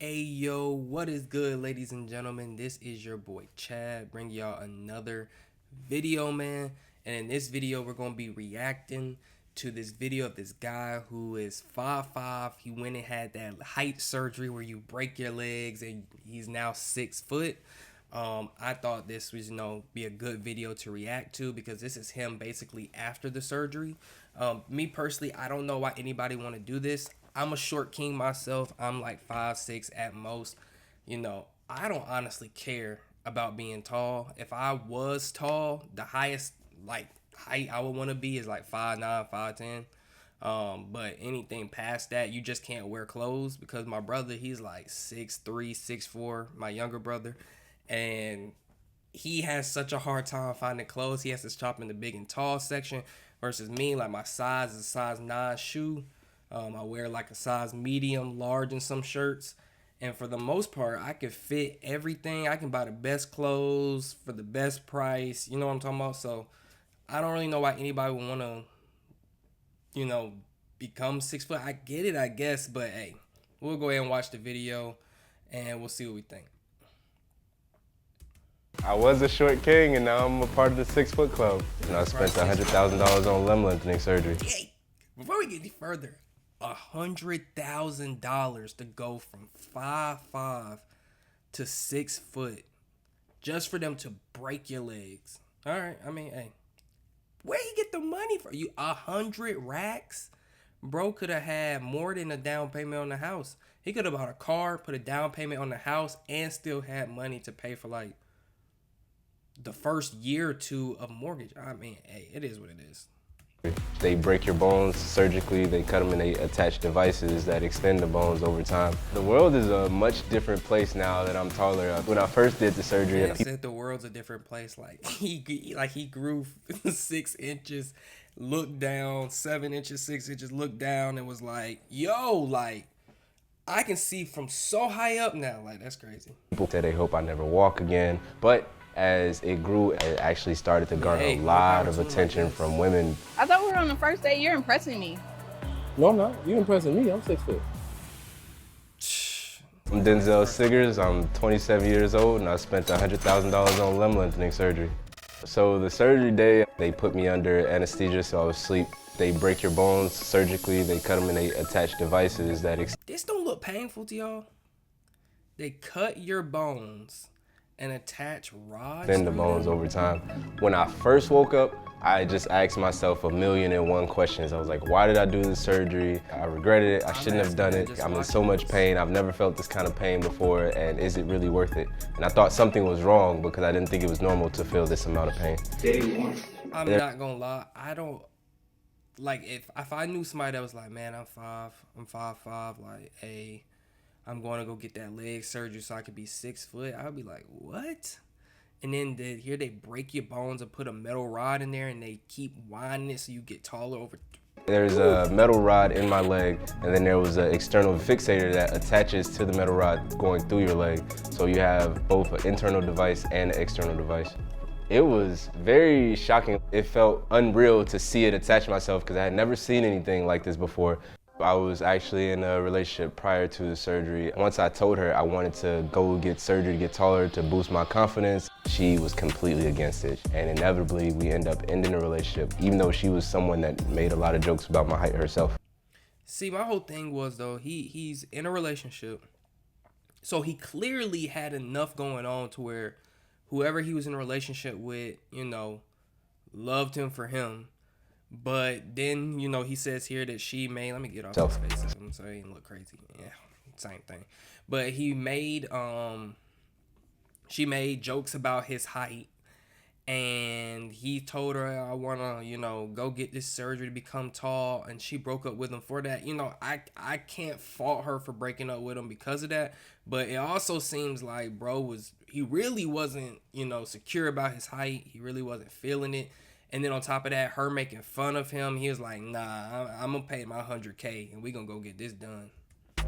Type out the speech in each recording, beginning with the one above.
Hey yo, what is good, ladies and gentlemen? This is your boy Chad, bringing y'all another video, man. And in this video, we're gonna be reacting to this video of this guy who is 5'5". He went and had that height surgery where you break your legs, and he's now 6 foot. I thought this was, be a good video to react to because this is him basically after the surgery. Me personally, I don't know why anybody want to do this. I'm a short king myself. I'm like 5'6" at most. I don't honestly care about being tall. If I was tall, the highest height I would want to be is like 5'9", 5'10". But anything past that, you just can't wear clothes because my brother, he's like 6'3", 6'4", my younger brother, and he has such a hard time finding clothes. He has to shop in the big and tall section versus me. Like my size is a size 9 shoe. I wear like a size medium, large in some shirts. And for the most part, I can fit everything. I can buy the best clothes for the best price. You know what I'm talking about? So I don't really know why anybody would want to, become 6 foot. I get it, I guess. But hey, we'll go ahead and watch the video and we'll see what we think. I was a short king, and now I'm a part of the 6 foot club. And I spent $100,000 on limb lengthening surgery. Hey, before we get any further, $100,000 to go from 5'5" to 6 foot, just for them to break your legs. All right, I mean, hey, where you get the money for? You 100 racks? Bro could have had more than a down payment on the house. He could have bought a car, put a down payment on the house, and still had money to pay for like the first year or two of mortgage. I mean, hey, it is what it is. They break your bones surgically, they cut them, and they attach devices that extend the bones over time. The world is a much different place now that I'm taller. When I first did the surgery, Man said the world's a different place. Like he grew 6 inches, looked down, 7 inches, 6 inches, looked down, and was like, yo, like, I can see from so high up now. Like, that's crazy. People said they hope I never walk again, but as it grew, it actually started to garner a lot of attention from women. I thought we were on the first date. You're impressing me. No, I'm not. You're impressing me. I'm 6 foot. I'm Denzel Siggers. I'm 27 years old, and I spent $100,000 on limb lengthening surgery. So the surgery day, they put me under anesthesia, so I was asleep. They break your bones surgically, they cut them, and they attach devices that This don't look painful to y'all. They cut your bones and attach rods extend the bones over time. When I first woke up, I just asked myself 1,000,001 questions. I was like, why did I do this surgery? I regretted it. I shouldn't have done it. I'm in so much pain. I've never felt this kind of pain before, and is it really worth it? And I thought something was wrong because I didn't think it was normal to feel this amount of pain. I'm not gonna lie. I don't like if I knew somebody that was like, man, I'm 5'5", like, hey, I'm going to go get that leg surgery so I could be 6 foot. I'd be like, what? And then here they break your bones and put a metal rod in there and they keep winding it so you get taller over. There's a metal rod in my leg, and then there was an external fixator that attaches to the metal rod going through your leg. So you have both an internal device and an external device. It was very shocking. It felt unreal to see it attach myself because I had never seen anything like this before. I was actually in a relationship prior to the surgery. Once I told her I wanted to go get surgery to get taller to boost my confidence, she was completely against it. And inevitably, we end up ending the relationship, even though she was someone that made a lot of jokes about my height herself. See, my whole thing was, though, he's in a relationship. So he clearly had enough going on to where whoever he was in a relationship with, loved him for him. But then, he says here that she made, let me get off his face so he didn't look crazy. Yeah, same thing. But she made jokes about his height, and he told her, I want to, go get this surgery to become tall, and she broke up with him for that. I can't fault her for breaking up with him because of that, but it also seems like he really wasn't, secure about his height. He really wasn't feeling it. And then on top of that, her making fun of him, he was like, nah, I'm going to pay my $100K and we going to go get this done.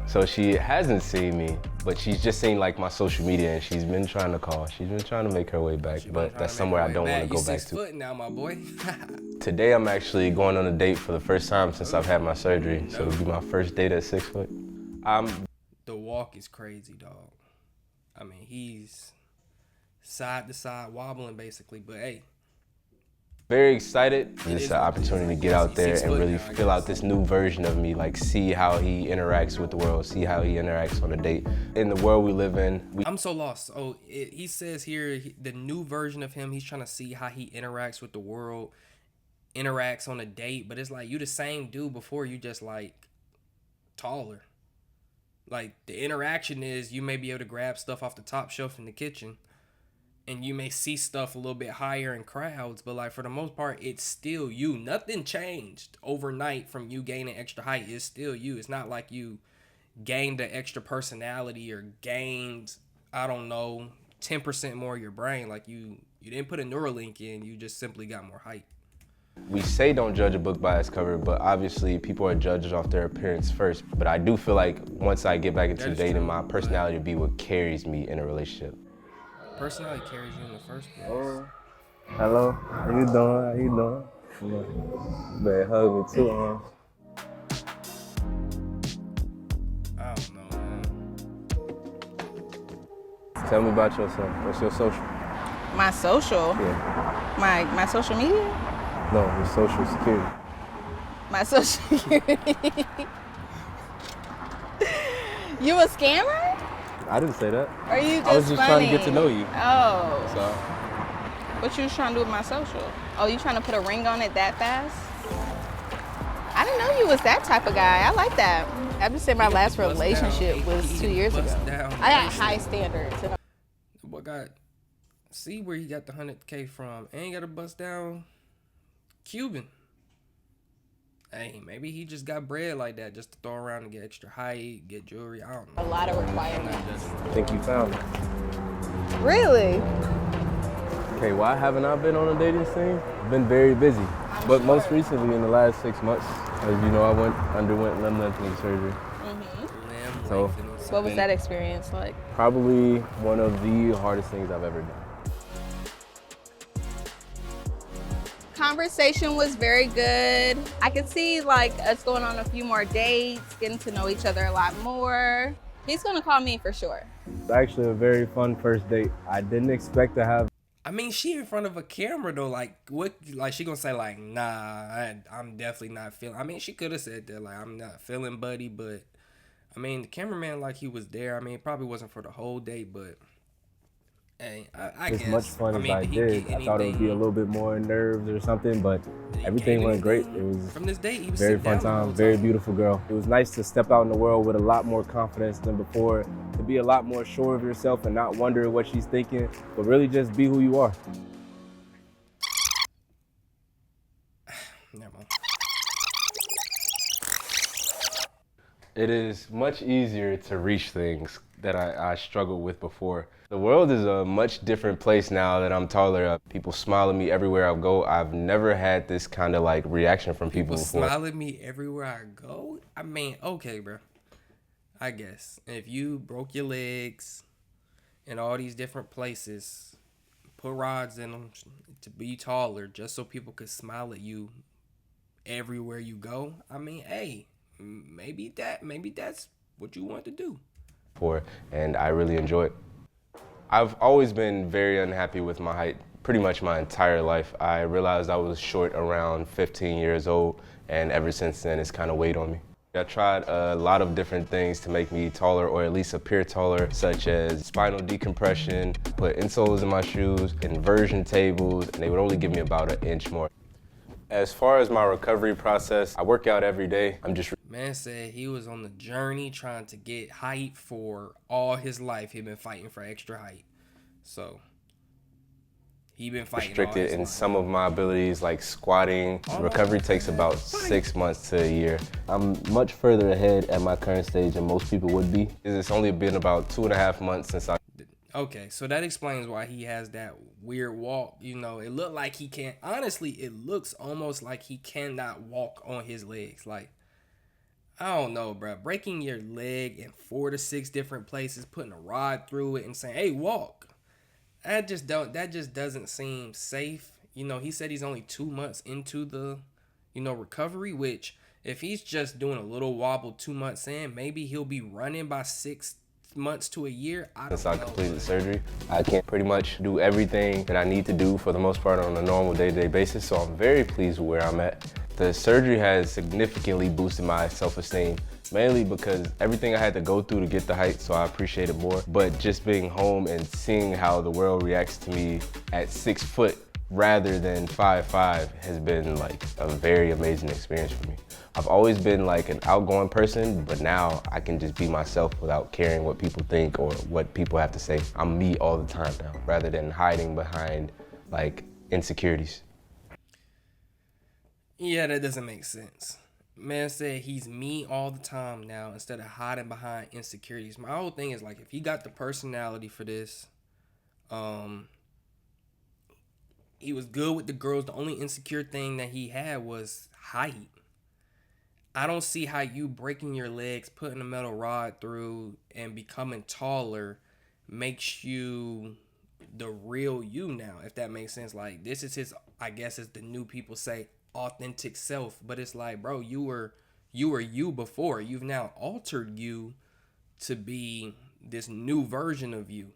So she hasn't seen me, but she's just seen like my social media, and she's been trying to call. She's been trying to make her way back, but that's somewhere I don't want to go back to. 6 foot now, my boy. Today I'm actually going on a date for the first time since I've had my surgery, so it'll be my first date at 6 foot. the walk is crazy, dog. I mean, he's side to side wobbling basically, but hey, Very excited. It It's is an what it is. opportunity to get out He's there 6 and foot really now, I fill out guess. this new version of me, like see how he interacts with the world, see how he interacts on a date. In the world we live in, I'm so lost. Oh, he says here the new version of him. He's trying to see how he interacts with the world, interacts on a date. But it's like you the same dude before. You just like taller. Like the interaction is you may be able to grab stuff off the top shelf in the kitchen, and you may see stuff a little bit higher in crowds. But like for the most part, it's still you. Nothing changed overnight from you gaining extra height. It's still you. It's not like you gained an extra personality or gained, I don't know, 10% more of your brain. Like you didn't put a Neuralink in, you just simply got more height. we say don't judge a book by its cover, but obviously people are judged off their appearance first. But I do feel like once I get back into That is dating, true, my personality will be what carries me in a relationship. Personality carries you in the first place. Hello, how you doing? How you doing? You better hug me too, man. I don't know, man. Tell me about yourself. What's your social? My social, Yeah. my social media, No, your social security. my social security. You a scammer? I didn't say that. Or you just I was just funny? trying to get to know you. Oh, So, what you was trying to do with my social? Oh, you trying to put a ring on it that fast? I didn't know you was that type of guy. I like that. I just said my last bust down. relationship was He 2 years ago. bust down I got nicely. high standards. What got, see where he got the 100K from. Ain't got to bust down Cuban. Hey, maybe he just got bread like that just to throw around and get extra height, get jewelry. I don't A know. lot of I'm not requirements. judging. I think you found it. Really? Okay, why haven't I been on a dating scene? I've been very busy. But most recently, in the last 6 months, as you know, I underwent limb lengthening surgery. Limb So- lengthening. What was that experience like? Probably one of the hardest things I've ever done. Conversation was very good. I could see like us going on a few more dates, getting to know each other a lot more. He's gonna call me for sure. It's actually a very fun first date. I didn't expect to have I mean, she in front of a camera though. Like, what? Like, she gonna say like, "Nah, I'm definitely not feeling." I mean, she could have said that, like, "I'm not feeling, buddy." But I mean, the cameraman, like, he was there. I mean, it probably wasn't for the whole date, but hey, I as guess. much fun as mean, I did he did. get I thought it would be a anything- little bit more nerves or something, but did he everything gain went great. anything It was from this date. He was very sitting fun down the whole time, very beautiful girl. It was nice to step out in the world with a lot more confidence than before, to be a lot more sure of yourself and not wonder what she's thinking, but really just be who you are. Never mind. It is much easier to reach things that I struggled with before. The world is a much different place now that I'm taller. People smile at me everywhere I go. I've never had this kind of like reaction from people before. Smile at me everywhere I go. I mean, okay, bro. I guess if you broke your legs in all these different places, put rods in them to be taller, just so people could smile at you everywhere you go. I mean, hey, maybe that's what you want to do. And I really enjoy it. I've always been very unhappy with my height pretty much my entire life. I realized I was short around 15 years old, and ever since then it's kind of weighed on me. I tried a lot of different things to make me taller or at least appear taller, such as spinal decompression, put insoles in my shoes, inversion tables, and they would only give me about an inch more. As far as my recovery process, I work out every day. I'm just Man said he was on the journey trying to get height for all his life. He'd been fighting for extra height. So he been fighting restricted all his in life. some of my abilities like squatting. Recovery takes about 6 months to a year. I'm much further ahead at my current stage than most people would be. It's only been about 2.5 months since I Okay, so that explains why he has that weird walk. You know, it looked like he can't. Honestly, it looks almost like he cannot walk on his legs. Like, I don't know, bro. Breaking your leg in 4 to 6 different places, putting a rod through it, and saying, "Hey, walk." That just doesn't seem safe. You know, he said he's only 2 months into the, recovery, which If he's just doing a little wobble 2 months in, maybe he'll be running by 6 months to a year. I don't Since I know. completed surgery, I can pretty much do everything that I need to do for the most part on a normal day-to-day basis, so I'm very pleased with where I'm at. The surgery has significantly boosted my self-esteem, mainly because everything I had to go through to get the height, so I appreciate it more. But just being home and seeing how the world reacts to me at 6 foot rather than 5'5" has been like a very amazing experience for me. I've always been like an outgoing person, but now I can just be myself without caring what people think or what people have to say. I'm me all the time now, rather than hiding behind like insecurities. Yeah, that doesn't make sense. Man said he's me all the time now instead of hiding behind insecurities. My whole thing is like, if he got the personality for this, he was good with the girls. The only insecure thing that he had was height. I don't see how you breaking your legs, putting a metal rod through, and becoming taller makes you the real you now, if that makes sense. Like, this is his, I guess as the new people say, authentic self. But it's like, bro, you were you before. You've now altered you to be this new version of you.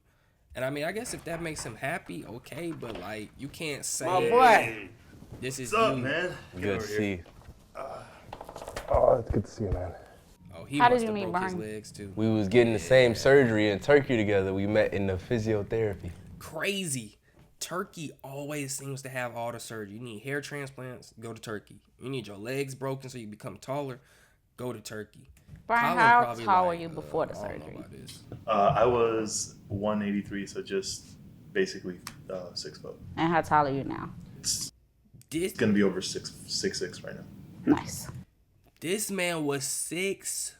And I mean, I guess if that makes him happy, okay, but like, you can't say, My boy. this is What's up, you. man? Good to see you. Oh, it's good to see you, man. Oh, he How did must you have meet broke his Brian? legs too. We was getting the same surgery in Turkey together. We met in the physiotherapy. Crazy. Turkey always seems to have all the surgery. You need hair transplants, go to Turkey. You need your legs broken so you become taller, go to Turkey. Brian, Colin how probably tall were like, you before the I don't know surgery? about this. I was 183, so just basically 6 foot. And how tall are you now? It's This gonna be over 6'6" right now. Nice. this man was 6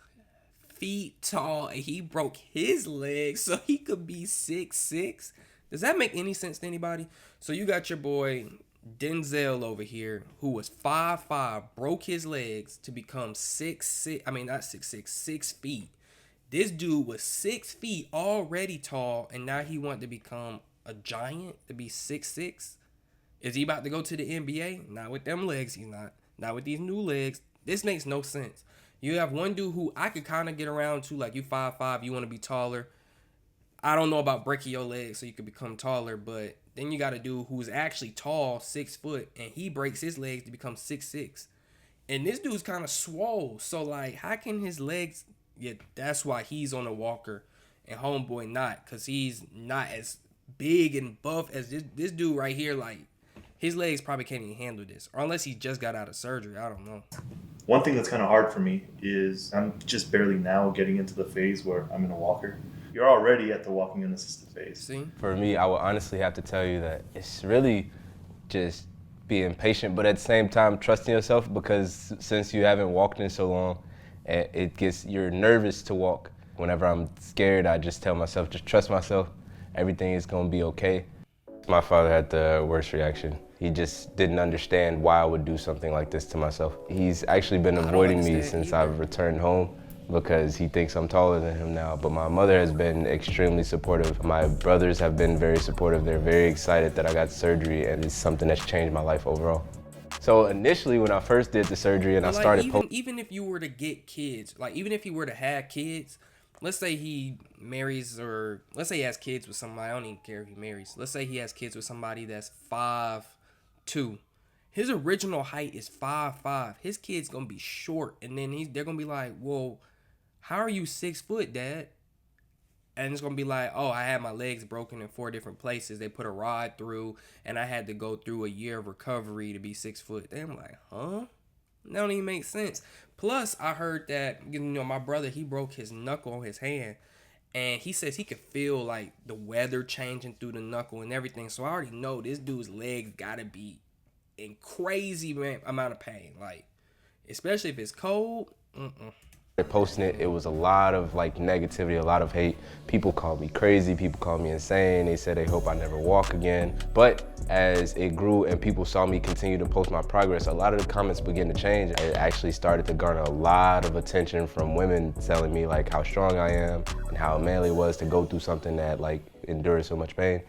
feet tall and he broke his legs so he could be 6'6". Does that make any sense to anybody? So you got your boy Denzel over here who was 5'5", broke his legs to become 6'6". I mean, not 6'6", 6 feet. This dude was 6 feet already tall, and now he wanted to become a giant to be 6'6". Is he about to go to the NBA? Not with them legs, he's not. Not with these new legs. This makes no sense. You have one dude who I could kind of get around to, like, you 5'5", you want to be taller. I don't know about breaking your legs so you could become taller, but then you got a dude who's actually tall, 6 foot, and he breaks his legs to become 6'6". And this dude's kind of swole. So, like, how can his legs... Yeah, that's why he's on a walker and homeboy not, because he's not as big and buff as this dude right here. Like, his legs probably can't even handle this, or unless he just got out of surgery. I don't know. One thing that's kind of hard for me is I'm just barely now getting into the phase where I'm in a walker. You're already at the walking unassisted phase. See? For me, I would honestly have to tell you that it's really just being patient, but at the same time, trusting yourself, because since you haven't walked in so long, you're nervous to walk. Whenever I'm scared, I just tell myself, just trust myself. Everything is gonna be okay. My father had the worst reaction. He just didn't understand why I would do something like this to myself. He's actually been avoiding me since I've returned home because he thinks I'm taller than him now. But my mother has been extremely supportive. My brothers have been very supportive. They're very excited that I got surgery, and it's something that's changed my life overall. So initially, when I first did the surgery and I started even if you were to get kids, like even if he were to have kids, let's say he marries, or let's say he has kids with somebody, I don't even care if he marries. Let's say he has kids with somebody that's 5'2". His original height is 5'5". His kid's gonna be short, and then they're gonna be like, well, how are you 6 foot, Dad? And it's going to be like, oh, I had my legs broken in 4 different places. They put a rod through, and I had to go through a year of recovery to be 6 foot. Then I'm like, huh? That don't even make sense. Plus, I heard that, you know, my brother, he broke his knuckle on his hand. And he says he could feel, like, the weather changing through the knuckle and everything. So I already know this dude's legs got to be in crazy amount of pain. Like, especially if it's cold. posting it, it was a lot of like negativity, a lot of hate. People called me crazy, people called me insane. They said they hope I never walk again. But as it grew and people saw me continue to post my progress, a lot of the comments began to change. It actually started to garner a lot of attention from women telling me like how strong I am and how manly it was to go through something that like endured so much pain.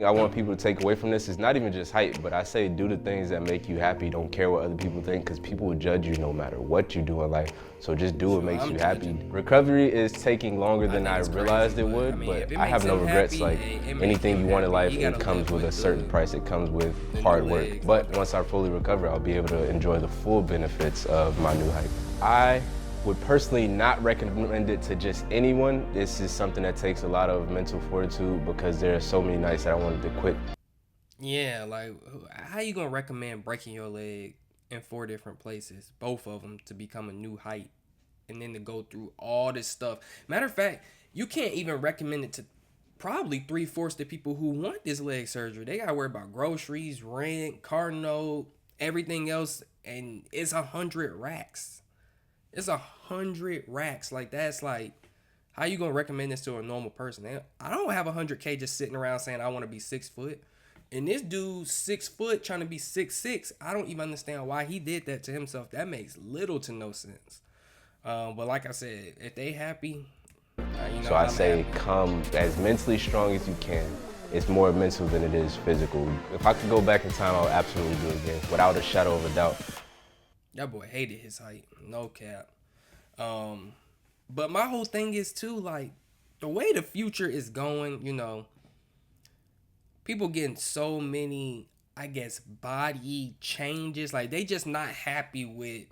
I want people to take away from this is not even just height, but I say do the things that make you happy. Don't care what other people think, because people will judge you no matter what you do in life. So just do what makes you happy. Recovery is taking longer than I realized it would, but I have no regrets. Like anything you want in life, it comes with a certain price. It comes with hard work. But once I fully recover, I'll be able to enjoy the full benefits of my new height. I would personally not recommend it to just anyone. This is something that takes a lot of mental fortitude, because there are so many nights that I wanted to quit. Yeah, like, how you gonna recommend breaking your leg in 4 different places, both of them, to become a new height, and then to go through all this stuff? Matter of fact, you can't even recommend it to probably 3/4 the people who want this leg surgery. They gotta worry about groceries, rent, car note, everything else, and it's 100 racks. It's 100 racks. Like, that's like, how you gonna recommend this to a normal person? I don't have 100K just sitting around saying I want to be 6 foot. And this dude's 6 foot trying to be 6'6". I don't even understand why he did that to himself. That makes little to no sense. But like I said, if they happy, So I say come as mentally strong as you can. It's more mental than it is physical. If I could go back in time, I would absolutely do it again, without a shadow of a doubt. That boy hated his height, no cap. But my whole thing is too, like, the way the future is going, people getting so many, I guess, body changes. Like, they just not happy with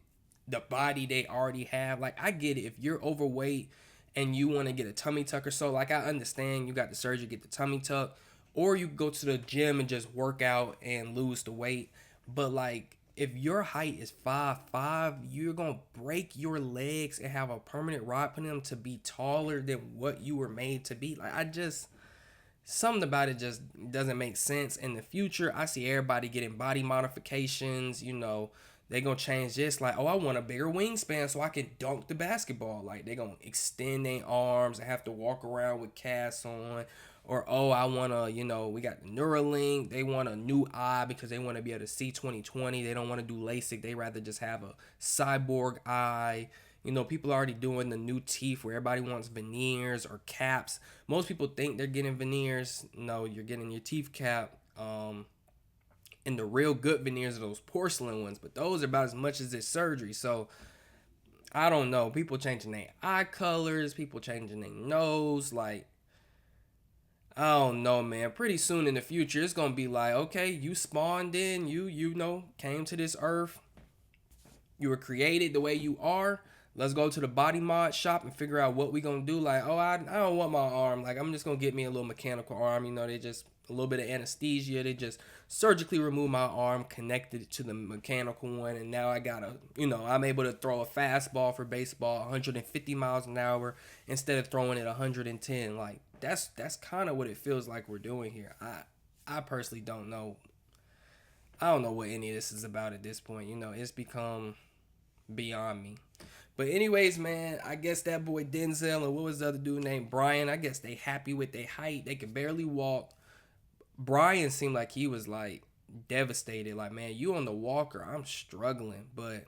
the body they already have. Like, I get it. If you're overweight and you want to get a tummy tuck or so, like, I understand you got the surgery, get the tummy tuck, or you go to the gym and just work out and lose the weight. But, like, if your height is 5'5", you're going to break your legs and have a permanent rod put in them to be taller than what you were made to be. Like, something about it just doesn't make sense. In the future, I see everybody getting body modifications. They going to change this. Like, oh, I want a bigger wingspan so I can dunk the basketball. Like, they going to extend their arms and have to walk around with casts on. Or, oh, I want to, we got the Neuralink. They want a new eye because they want to be able to see 20/20. They don't want to do LASIK. They rather just have a cyborg eye. People are already doing the new teeth where everybody wants veneers or caps. Most people think they're getting veneers. No, you're getting your teeth cap. And the real good veneers are those porcelain ones. But those are about as much as this surgery. So, I don't know. People changing their eye colors. People changing their nose. Like, I don't know, man. Pretty soon in the future, it's going to be like, okay, you spawned in, you came to this earth. You were created the way you are. Let's go to the body mod shop and figure out what we going to do. Like, oh, I don't want my arm. Like, I'm just going to get me a little mechanical arm. They just, a little bit of anesthesia. They just surgically remove my arm, connected it to the mechanical one. And now I got I'm able to throw a fastball for baseball 150 miles an hour instead of throwing it 110. Like, that's kind of what it feels like we're doing here. I personally don't know. I don't know what any of this is about at this point. It's become beyond me. But anyways, man, I guess that boy Denzel and what was the other dude named Brian, I guess they happy with their height. They could barely walk. Brian seemed like he was like devastated. Like, man, you on the walker. I'm struggling. But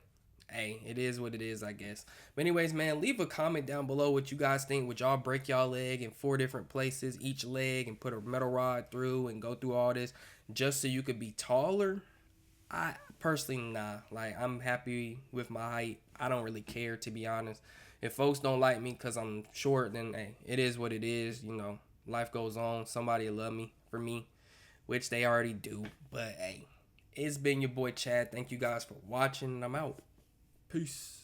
hey, it is what it is, I guess. But anyways, man, leave a comment down below what you guys think. Would y'all break y'all leg in 4 different places, each leg, and put a metal rod through and go through all this just so you could be taller? I personally, nah. Like, I'm happy with my height. I don't really care, to be honest. If folks don't like me because I'm short, then hey, it is what it is. Life goes on. Somebody will love me for me, which they already do. But hey, it's been your boy Chad. Thank you guys for watching. I'm out. Peace.